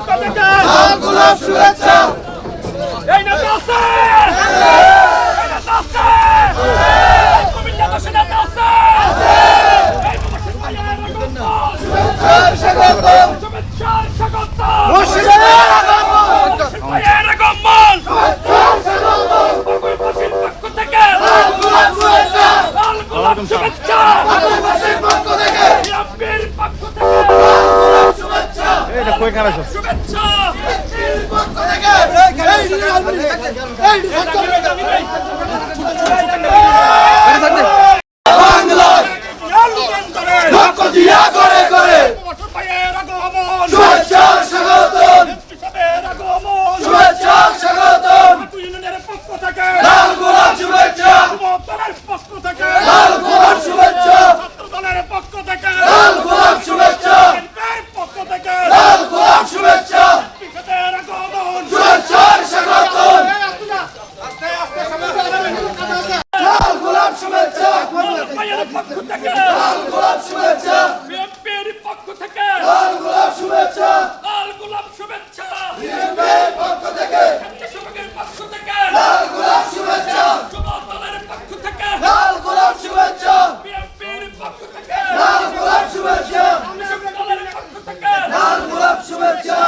পক্ষ থেকে লাল গোলাপ শুভেচ্ছা। এই নেতা আছে, এই নেতা আছে, কুমিল্লা দশে নেতা আছে, এই মুর্শিদ ভাইয়ের আগমন, শুভেচ্ছার স্বাগতম। শুভেচ্ছার স্বাগত, মুর্শিদের আগমন। মুর্শিদ ভাইয়ের আগমন, শুভেচ্ছার স্বাগতম। বাগুইবাসীর পক্ষ থেকে লাল গোলাপ শুভেচ্ছা। লাল গোলাপ শুভেচ্ছা, বাগুইবাসীর পক্ষ থেকে বিএনপির পক্ষ থেকে লাল গোলাপ শুভেচ্ছা। শুভেচ্ছা, বিএনপির পক্ষ থেকে বাংলায় লক্ষ দিয়া করে করে মুর্শিদ ভাইয়ের আগমন, শুভেচ্ছার স্বাগতম। হিসাবের আগমন, শুভেচ্ছার স্বাগতম। ইউনিয়নের পক্ষ থেকে লাল গোলাপ শুভেচ্ছা। যুবদলের পক্ষ থেকে লাল গোলাপ শুভেচ্ছা। ছাত্র দলের পক্ষ থেকে লাল গোলাপ শুভেচ্ছা। বিএনপির পক্ষ থেকে লাল গোলাপ শুভেচ্ছা। হিসাবের আগমন, শুভেচ্ছার স্বাগতম। লাল গোলাপ শুভেচ্ছা। ভাইয়ের পক্ষ থেকে লাল গোলাপ শুভেচ্ছা। বিএনপির পক্ষ থেকে লাল গোলাপ শুভেচ্ছা। লাল গোলাপ শুভেচ্ছা, বিএনপির পক্ষ থেকে স্বেচ্ছাসেবকের পক্ষ থেকে লাল গোলাপ শুভেচ্ছা। যুবদলের পক্ষ থেকে লাল গোলাপ শুভেচ্ছা। বিএনপির পক্ষ থেকে লাল গোলাপ শুভেচ্ছা। কৃষক দলের পক্ষ থেকে লাল গোলাপ শুভেচ্ছা।